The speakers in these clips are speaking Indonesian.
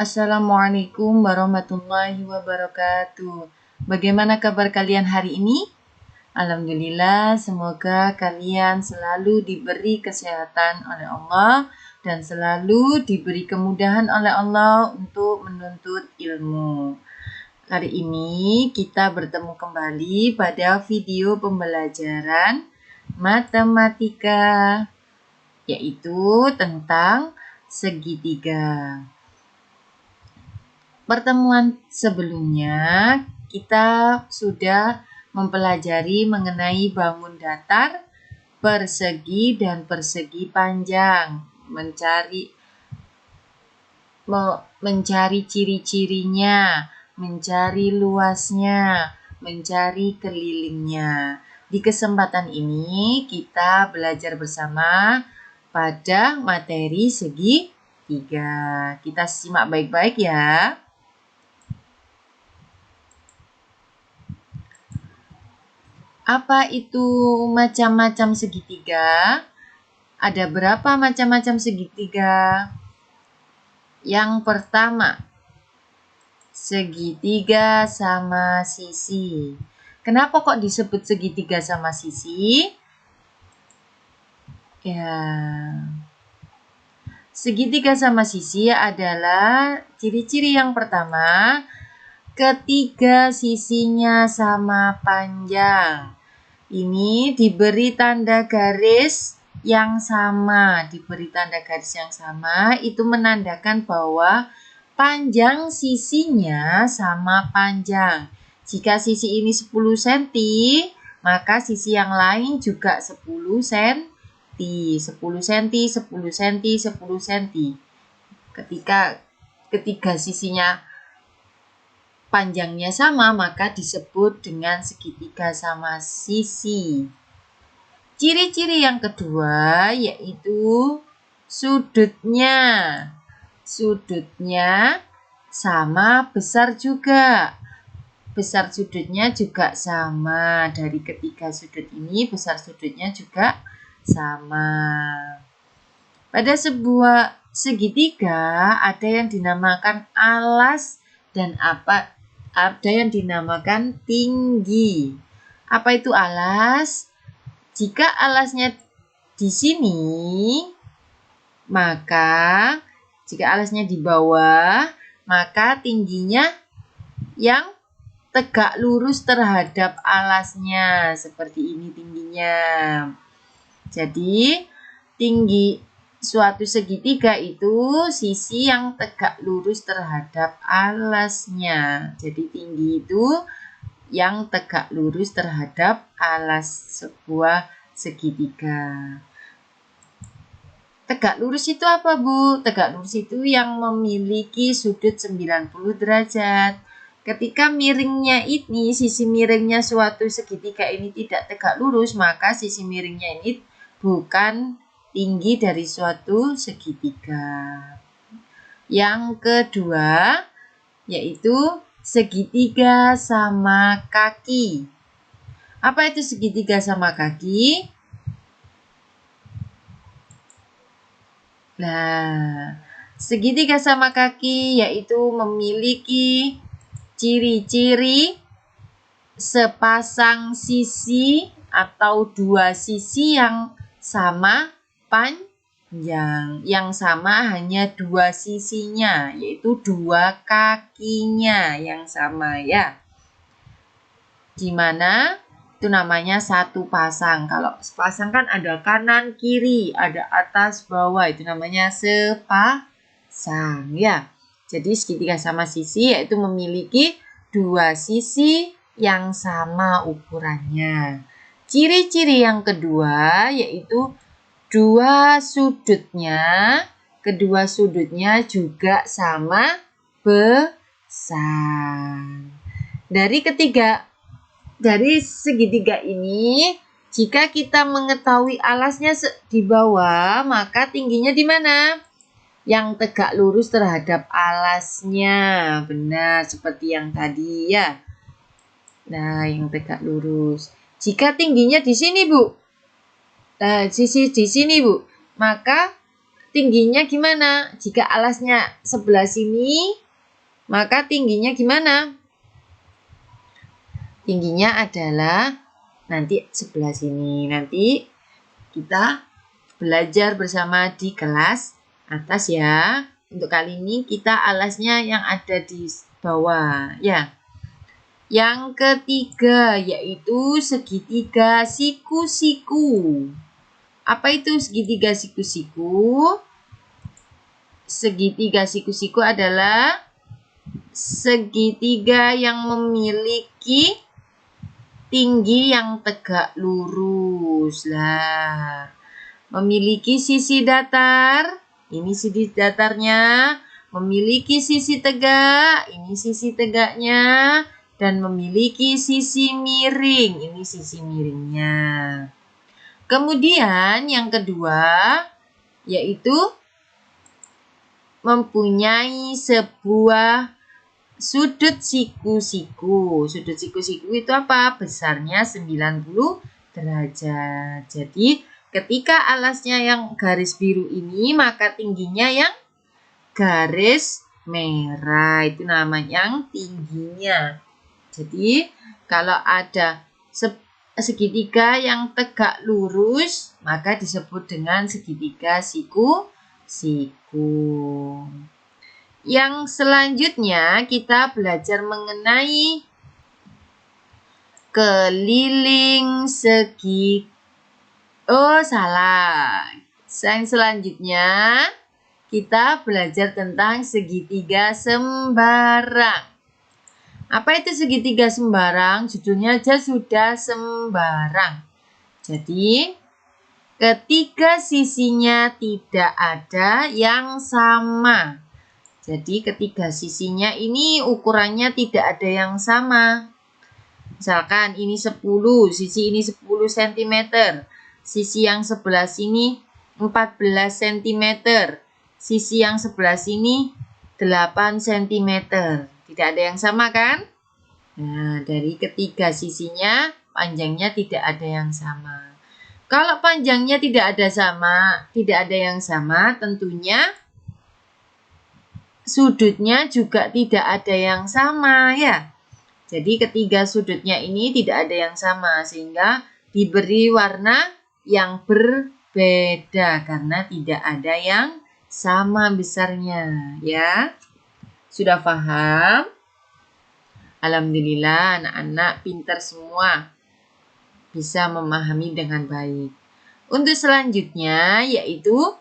Assalamualaikum warahmatullahi wabarakatuh. Bagaimana kabar kalian hari ini? Alhamdulillah, semoga kalian selalu diberi kesehatan oleh Allah dan selalu diberi kemudahan oleh Allah untuk menuntut ilmu. Hari ini kita bertemu kembali pada video pembelajaran matematika, yaitu tentang segitiga. Pertemuan sebelumnya kita sudah mempelajari mengenai bangun datar, persegi dan persegi panjang, mencari ciri-cirinya, mencari luasnya, mencari kelilingnya. Di kesempatan ini kita belajar bersama pada materi segitiga. Kita simak baik-baik ya. Apa itu macam-macam segitiga? Ada berapa macam-macam segitiga? Yang pertama, segitiga sama sisi. Kenapa kok disebut segitiga sama sisi? Ya, segitiga sama sisi adalah ciri-ciri yang pertama, ketiga sisinya sama panjang. Ini diberi tanda garis yang sama. Diberi tanda garis yang sama itu menandakan bahwa panjang sisinya sama panjang. Jika sisi ini 10 cm, maka sisi yang lain juga 10 cm. 10 cm, 10 cm, 10 cm. Ketika ketiga sisinya panjangnya sama, maka disebut dengan segitiga sama sisi. Ciri-ciri yang kedua yaitu sudutnya. Sudutnya sama besar juga. Besar sudutnya juga sama. Dari ketiga sudut ini, besar sudutnya juga sama. Pada sebuah segitiga ada yang dinamakan alas dan ada yang dinamakan tinggi. Apa itu alas? Jika alasnya di sini, maka jika alasnya di bawah, maka tingginya yang tegak lurus terhadap alasnya. Seperti ini tingginya. Jadi, tinggi suatu segitiga itu sisi yang tegak lurus terhadap alasnya. Jadi tinggi itu yang tegak lurus terhadap alas sebuah segitiga. Tegak lurus itu apa, Bu? Tegak lurus itu yang memiliki sudut 90 derajat. Ketika miringnya ini, sisi miringnya suatu segitiga ini tidak tegak lurus, maka sisi miringnya ini bukan tinggi dari suatu segitiga. Yang kedua yaitu segitiga sama kaki. Apa itu segitiga sama kaki? Nah, segitiga sama kaki yaitu memiliki ciri-ciri sepasang sisi atau dua sisi yang sama panjang. Yang sama hanya dua sisinya, yaitu dua kakinya yang sama ya. Dimana itu namanya satu pasang. Kalau sepasang kan ada kanan kiri, ada atas bawah, itu namanya sepasang ya. Jadi segitiga sama sisi yaitu memiliki dua sisi yang sama ukurannya. Ciri-ciri yang kedua yaitu kedua sudutnya juga sama besar. Dari segitiga ini, jika kita mengetahui alasnya di bawah, maka tingginya di mana? Yang tegak lurus terhadap alasnya. Benar, seperti yang tadi ya. Nah, yang tegak lurus. Jika tingginya di sini, Bu. Sisi di sini, Bu. Maka tingginya gimana? Jika alasnya sebelah sini, maka tingginya gimana? Tingginya adalah nanti sebelah sini. Nanti kita belajar bersama di kelas atas ya. Untuk kali ini kita alasnya yang ada di bawah ya. Yang ketiga yaitu segitiga siku-siku. Apa itu segitiga siku-siku? Segitiga siku-siku adalah segitiga yang memiliki tinggi yang tegak lurus. Lah, memiliki sisi datar, ini sisi datarnya, memiliki sisi tegak, ini sisi tegaknya, dan memiliki sisi miring, ini sisi miringnya. Kemudian yang kedua yaitu mempunyai sebuah sudut siku-siku. Sudut siku-siku itu apa? Besarnya 90 derajat. Jadi ketika alasnya yang garis biru ini, maka tingginya yang garis merah. Itu namanya yang tingginya. Jadi kalau ada segitiga yang tegak lurus, maka disebut dengan segitiga siku-siku. Yang selanjutnya kita belajar mengenai keliling segi. Oh, salah. Yang selanjutnya kita belajar tentang segitiga sembarang. Apa itu segitiga sembarang? Judulnya aja sudah sembarang. Jadi, ketiga sisinya tidak ada yang sama. Jadi, ketiga sisinya ini ukurannya tidak ada yang sama. Misalkan ini 10, sisi ini 10 cm. Sisi yang sebelah sini 14 cm. Sisi yang sebelah sini 8 cm. Tidak ada yang sama kan? Nah, dari ketiga sisinya panjangnya tidak ada yang sama. Kalau panjangnya tidak ada yang sama, tentunya sudutnya juga tidak ada yang sama ya. Jadi ketiga sudutnya ini tidak ada yang sama sehingga diberi warna yang berbeda karena tidak ada yang sama besarnya ya. Sudah paham? Alhamdulillah anak-anak pintar semua. Bisa memahami dengan baik. Untuk selanjutnya yaitu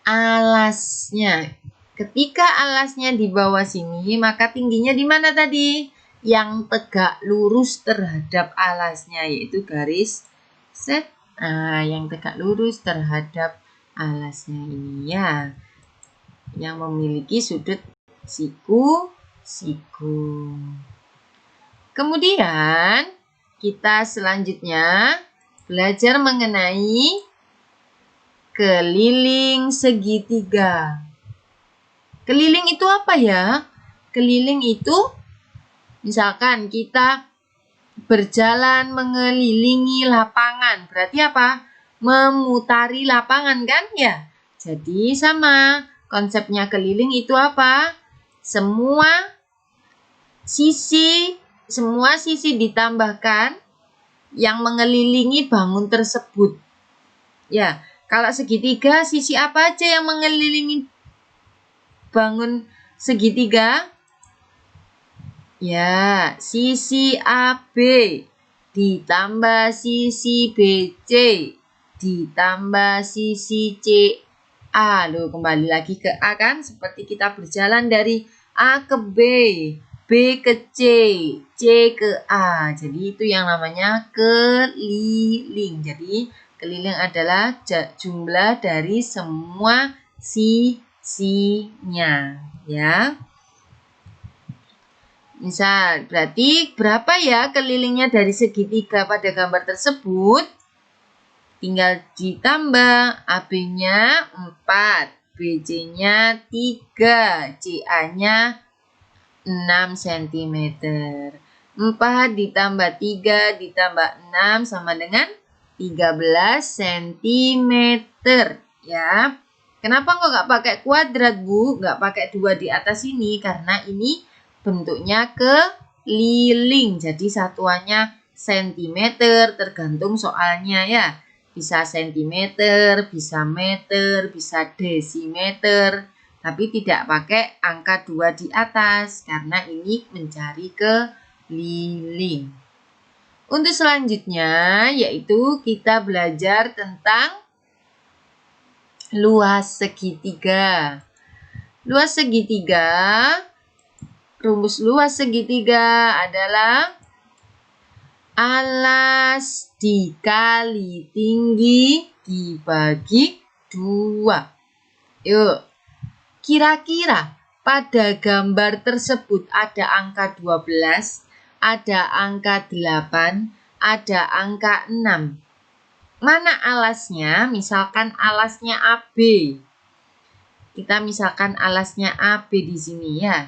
alasnya. Ketika alasnya di bawah sini, maka tingginya di mana tadi? Yang tegak lurus terhadap alasnya, yaitu garis set. Nah, yang tegak lurus terhadap alasnya ini ya. Yang memiliki sudut siku-siku. Kemudian, kita selanjutnya belajar mengenai keliling segitiga. Keliling itu apa ya? Keliling itu misalkan kita berjalan mengelilingi lapangan. Berarti apa? Memutari lapangan kan ya? Jadi sama. Konsepnya keliling itu apa? Semua sisi ditambahkan yang mengelilingi bangun tersebut. Ya, kalau segitiga sisi apa aja yang mengelilingi bangun segitiga? Ya, sisi AB ditambah sisi BC ditambah sisi CA. Loh, kembali lagi ke A kan? Seperti kita berjalan dari A ke B, B ke C, C ke A. Jadi itu yang namanya keliling. Jadi keliling adalah jumlah dari semua sisinya, ya. Misal, berarti berapa ya kelilingnya dari segitiga pada gambar tersebut? Tinggal ditambah, AB-nya 4, BC-nya 3, CA-nya 6 cm. 4 ditambah 3 ditambah 6 sama dengan 13 cm. ya. Kenapa kok nggak pakai kuadrat, Bu? Nggak pakai 2 di atas ini? Karena ini bentuknya keliling. Jadi satuannya sentimeter, tergantung soalnya ya. Bisa sentimeter, bisa meter, bisa desimeter. Tapi tidak pakai angka 2 di atas. Karena ini mencari keliling. Untuk selanjutnya yaitu kita belajar tentang luas segitiga. Luas segitiga, rumus luas segitiga adalah alas dikali tinggi dibagi 2. Yuk, kira-kira pada gambar tersebut ada angka 12, ada angka 8, ada angka 6. Mana alasnya? Misalkan alasnya AB. Kita misalkan alasnya AB di sini ya.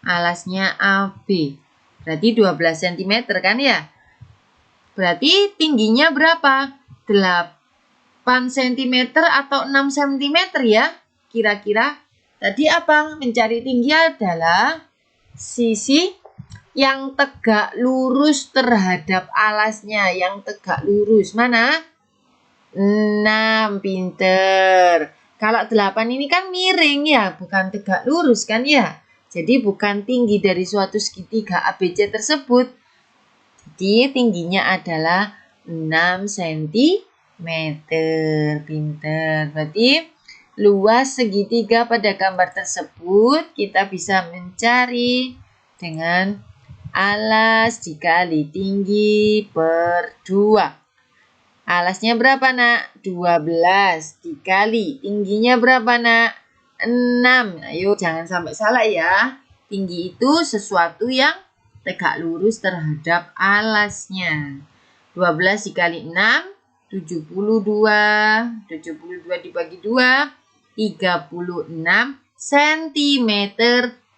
Alasnya AB. Berarti 12 cm kan ya? Berarti tingginya berapa? 8 cm atau 6 cm ya? Kira-kira tadi apa? Mencari tinggi adalah sisi yang tegak lurus terhadap alasnya. Yang tegak lurus. Mana? 6, pinter. Kalau 8 ini kan miring ya, bukan tegak lurus kan ya. Jadi bukan tinggi dari suatu segitiga ABC tersebut. Jadi tingginya adalah 6 cm. Pinter. Berarti luas segitiga pada gambar tersebut kita bisa mencari dengan alas dikali tinggi per 2. Alasnya berapa, Nak? 12 dikali tingginya berapa, Nak? 6. Ayo jangan sampai salah ya. Tinggi itu sesuatu yang tegak lurus terhadap alasnya. 12 dikali 6, 72. 72 dibagi 2, 36 cm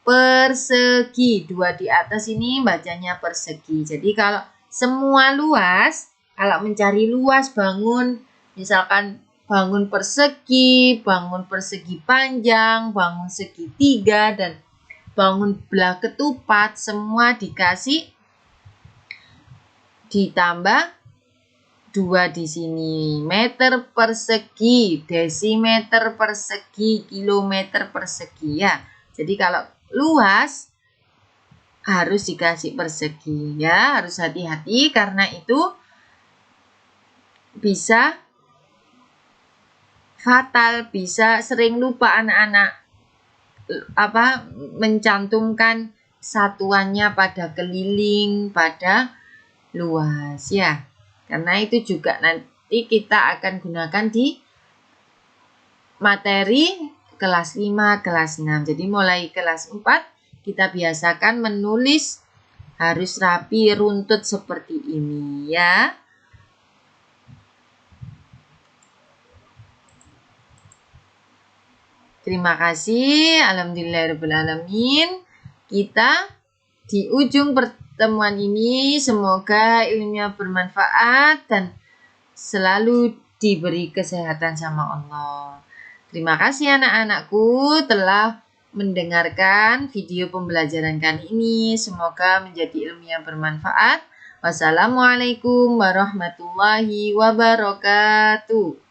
persegi. 2 di atas ini bacanya persegi. Jadi kalau semua luas, kalau mencari luas bangun, misalkan bangun persegi panjang, bangun segitiga, dan bangun belah ketupat, semua dikasih ditambah 2 di sini. Meter persegi, desimeter persegi, kilometer persegi ya. Jadi kalau luas harus dikasih persegi ya, harus hati-hati karena itu bisa fatal, bisa sering lupa anak-anak mencantumkan satuannya pada keliling, pada luas ya. Karena itu juga nanti kita akan gunakan di materi kelas 5, kelas 6. Jadi mulai kelas 4 kita biasakan menulis harus rapi, runtut seperti ini ya. Terima kasih. Alhamdulillahirrahmanirrahim. Kita di ujung pertemuan ini semoga ilmunya bermanfaat dan selalu diberi kesehatan sama Allah. Terima kasih anak-anakku telah mendengarkan video pembelajaran kali ini. Semoga menjadi ilmu yang bermanfaat. Wassalamualaikum warahmatullahi wabarakatuh.